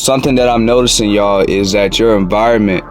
something that I'm noticing, y'all, is that your environment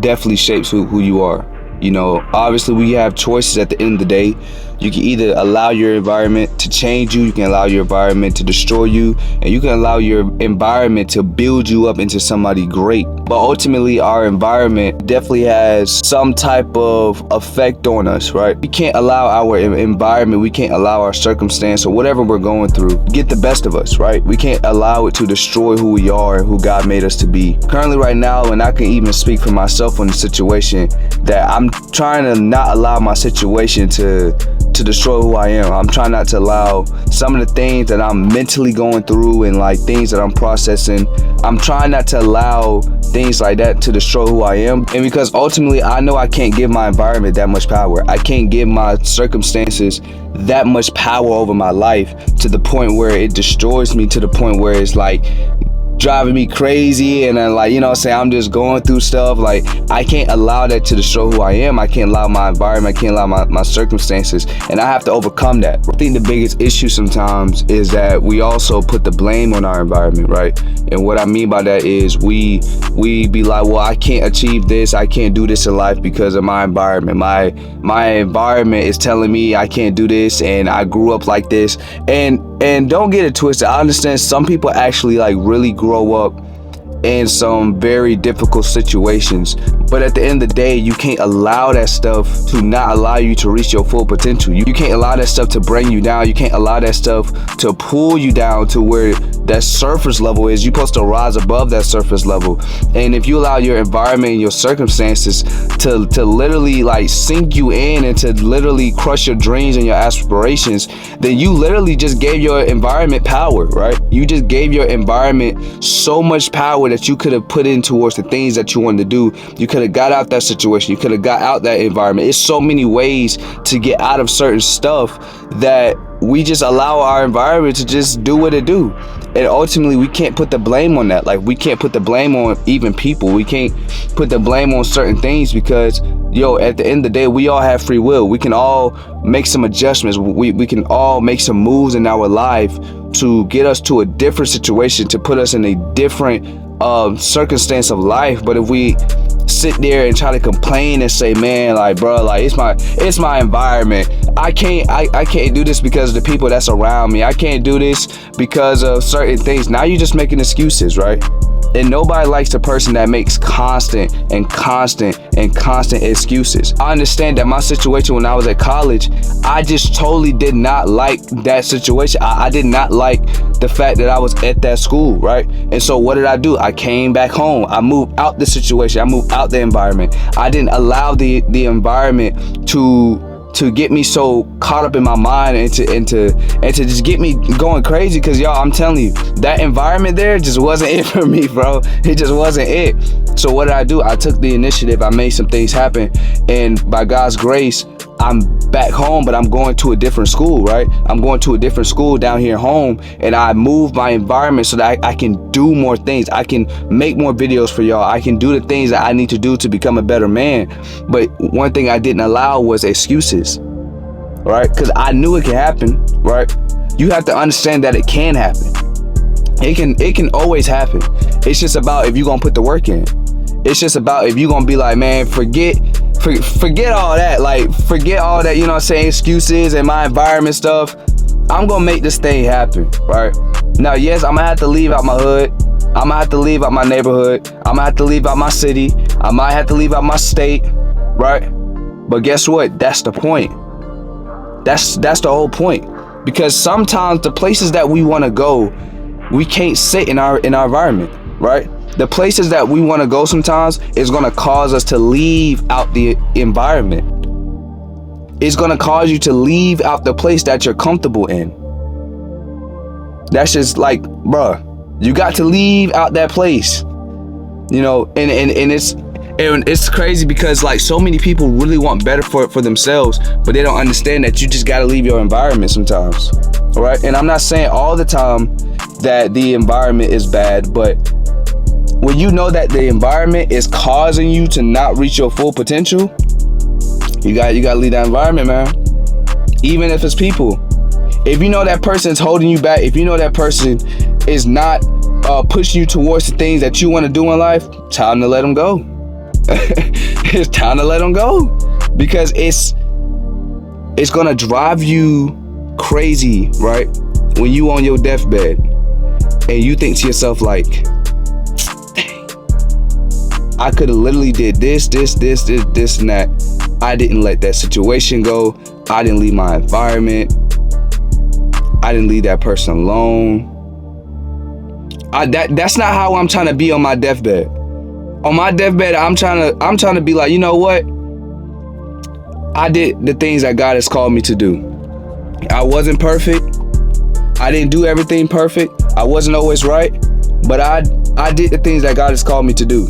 definitely shapes who you are. You know, obviously we have choices at the end of the day. You can either allow your environment to change you can allow your environment to destroy you, and you can allow your environment to build you up into somebody great. But ultimately, our environment definitely has some type of effect on us, right? We can't allow our environment, we can't allow our circumstance or whatever we're going through get the best of us, right? We can't allow it to destroy who we are and who God made us to be. Currently right now, and I can even speak for myself on the situation, that I'm trying to not allow my situation to destroy who I am. I'm trying not to allow some of the things that I'm mentally going through and like things that I'm processing. I'm trying not to allow things like that to destroy who I am. And because ultimately I know I can't give my environment that much power. I can't give my circumstances that much power over my life to the point where it destroys me, to the point where it's like driving me crazy, and then, like, you know what I'm saying, I'm just going through stuff. Like, I can't allow that to destroy who I am. I can't allow my environment, I can't allow my circumstances, and I have to overcome that. I think the biggest issue sometimes is that we also put the blame on our environment, right? And what I mean by that is we be like, well, I can't achieve this, I can't do this in life because of my environment. My environment is telling me I can't do this, and I grew up like this. And don't get it twisted. I understand some people actually like really grow up in some very difficult situations, but at the end of the day, you can't allow that stuff to not allow you to reach your full potential. You can't allow that stuff to bring you down. You can't allow that stuff to pull you down to where that surface level is. You're supposed to rise above that surface level. And if you allow your environment and your circumstances to literally like sink you in and to literally crush your dreams and your aspirations, then you literally just gave your environment power, right? You just gave your environment so much power that you could have put in towards the things that you wanted to do. You could have got out that situation. You could have got out that environment. It's so many ways to get out of certain stuff that we just allow our environment to just do what it do. And ultimately, we can't put the blame on that. Like, we can't put the blame on even people. We can't put the blame on certain things because, at the end of the day, we all have free will. We can all make some adjustments. We can all make some moves in our life to get us to a different situation, to put us in a different circumstance of life. But if we sit there and try to complain and say, man, like, bro, like, it's my environment. I can't do this because of the people that's around me. I can't do this because of certain things. Now you're just making excuses, right? And nobody likes the person that makes constant excuses. I understand that my situation when I was at college, I just totally did not like that situation. I did not like the fact that I was at that school, right? And so what did I do? I came back home. I moved out the situation. I moved out the environment. I didn't allow the environment to get me so caught up in my mind and to just get me going crazy. Because y'all, I'm telling you, that environment there just wasn't it for me, bro. It just wasn't it. So what did I do? I took the initiative. I made some things happen, and by God's grace, I'm back home, but I'm going to a different school, right? I'm going to a different school down here home, and I moved my environment so that I can do more things. I can make more videos for y'all. I can do the things that I need to do to become a better man. But one thing I didn't allow was excuses, right? Because I knew it could happen, right? You have to understand that it can happen. It can always happen. It's just about if you're gonna put the work in. It's just about if you're gonna be like, man, forget all that. Like, forget all that, you know what I'm saying, excuses and my environment stuff. I'm gonna make this thing happen, right? Now, yes, I'm gonna have to leave out my hood. I'm gonna have to leave out my neighborhood. I'm gonna have to leave out my city. I might have to leave out my state, right? But guess what? That's the point. That's the whole point. Because sometimes the places that we wanna go, we can't sit in our environment, right? The places that we want to go sometimes is going to cause us to leave out the environment. It's going to cause you to leave out the place that you're comfortable in. That's just like, bruh, you got to leave out that place, and it's crazy because like so many people really want better for themselves, but they don't understand that you just got to leave your environment sometimes. All right. And I'm not saying all the time that the environment is bad, but when you know that the environment is causing you to not reach your full potential, you got to leave that environment, man. Even if it's people. If you know that person's holding you back, if you know that person is not pushing you towards the things that you want to do in life, time to let them go. It's time to let them go, because it's gonna drive you crazy, right? When you on your deathbed and you think to yourself like, dang, I could have literally did this, and that. I didn't let that situation go. I didn't leave my environment. I didn't leave that person alone. That's not how I'm trying to be on my deathbed. On my deathbed, I'm trying to be like, you know what? I did the things that God has called me to do. I wasn't perfect. I didn't do everything perfect. I wasn't always right, but I did the things that God has called me to do.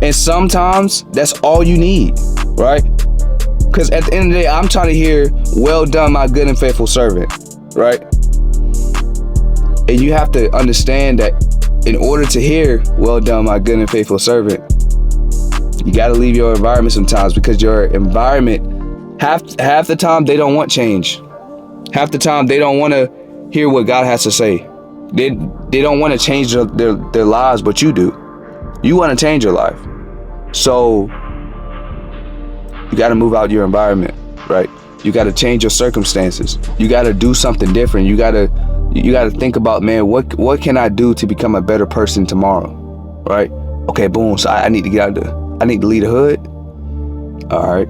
And sometimes that's all you need, right? Because at the end of the day, I'm trying to hear, well done, my good and faithful servant, right? And you have to understand that in order to hear, well done, my good and faithful servant, you got to leave your environment sometimes, because your environment, half the time, they don't want change. Half the time, they don't want to hear what God has to say. They don't want to change their lives, but you do. You want to change your life. So you got to move out your environment, right? You got to change your circumstances. You got to do something different. You got to think about, man, what can I do to become a better person tomorrow, right? Okay, boom. So I need to get out I need to leave the hood. All right.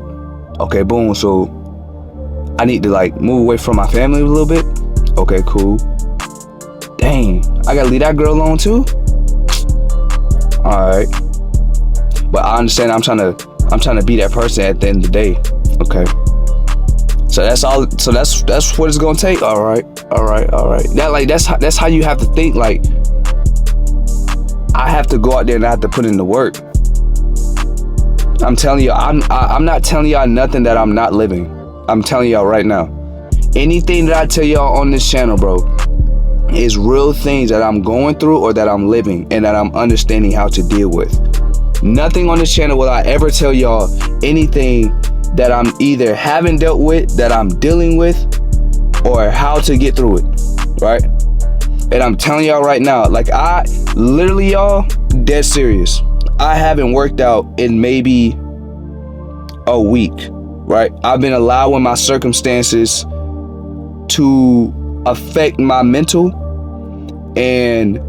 Okay, boom. So I need to like move away from my family a little bit. Okay, cool. Dang, I gotta leave that girl alone too. All right. But I understand I'm trying to be that person at the end of the day. Okay. So that's all. So that's what it's gonna take. All right. That's how you have to think. Like, I have to go out there and I have to put in the work. I'm telling you, I'm not telling y'all nothing that I'm not living. I'm telling y'all right now. Anything that I tell y'all on this channel, bro, is real things that I'm going through or that I'm living and that I'm understanding how to deal with. Nothing on this channel will I ever tell y'all anything that I'm either haven't dealt with, that I'm dealing with, or how to get through it, right? And I'm telling y'all right now, like, I literally, y'all, dead serious, I haven't worked out in maybe a week, right? I've been allowing my circumstances to affect my mental, and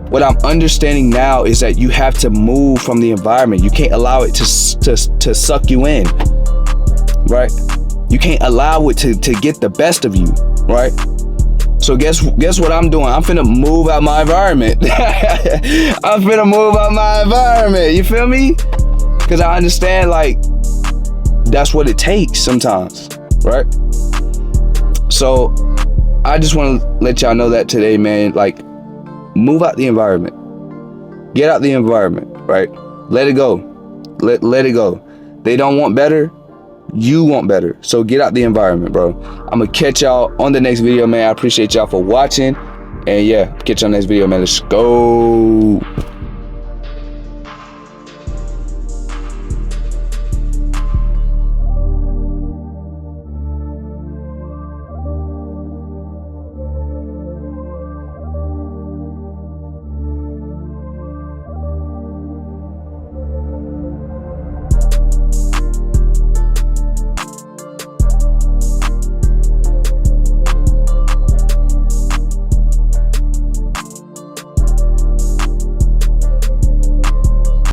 what I'm understanding now is that you have to move from the environment. You can't allow it to suck you in, right? You can't allow it to get the best of you, right? So guess what I'm doing? I'm finna move out my environment. I'm finna move out my environment. You feel me? Because I understand, like, that's what it takes sometimes, right? So I just want to let y'all know that today, man. Like, move out the environment. Get out the environment, right? Let it go. Let it go. They don't want better. You want better. So get out the environment, bro. I'm gonna catch y'all on the next video, man. I appreciate y'all for watching. And yeah, catch y'all next video, man. Let's go.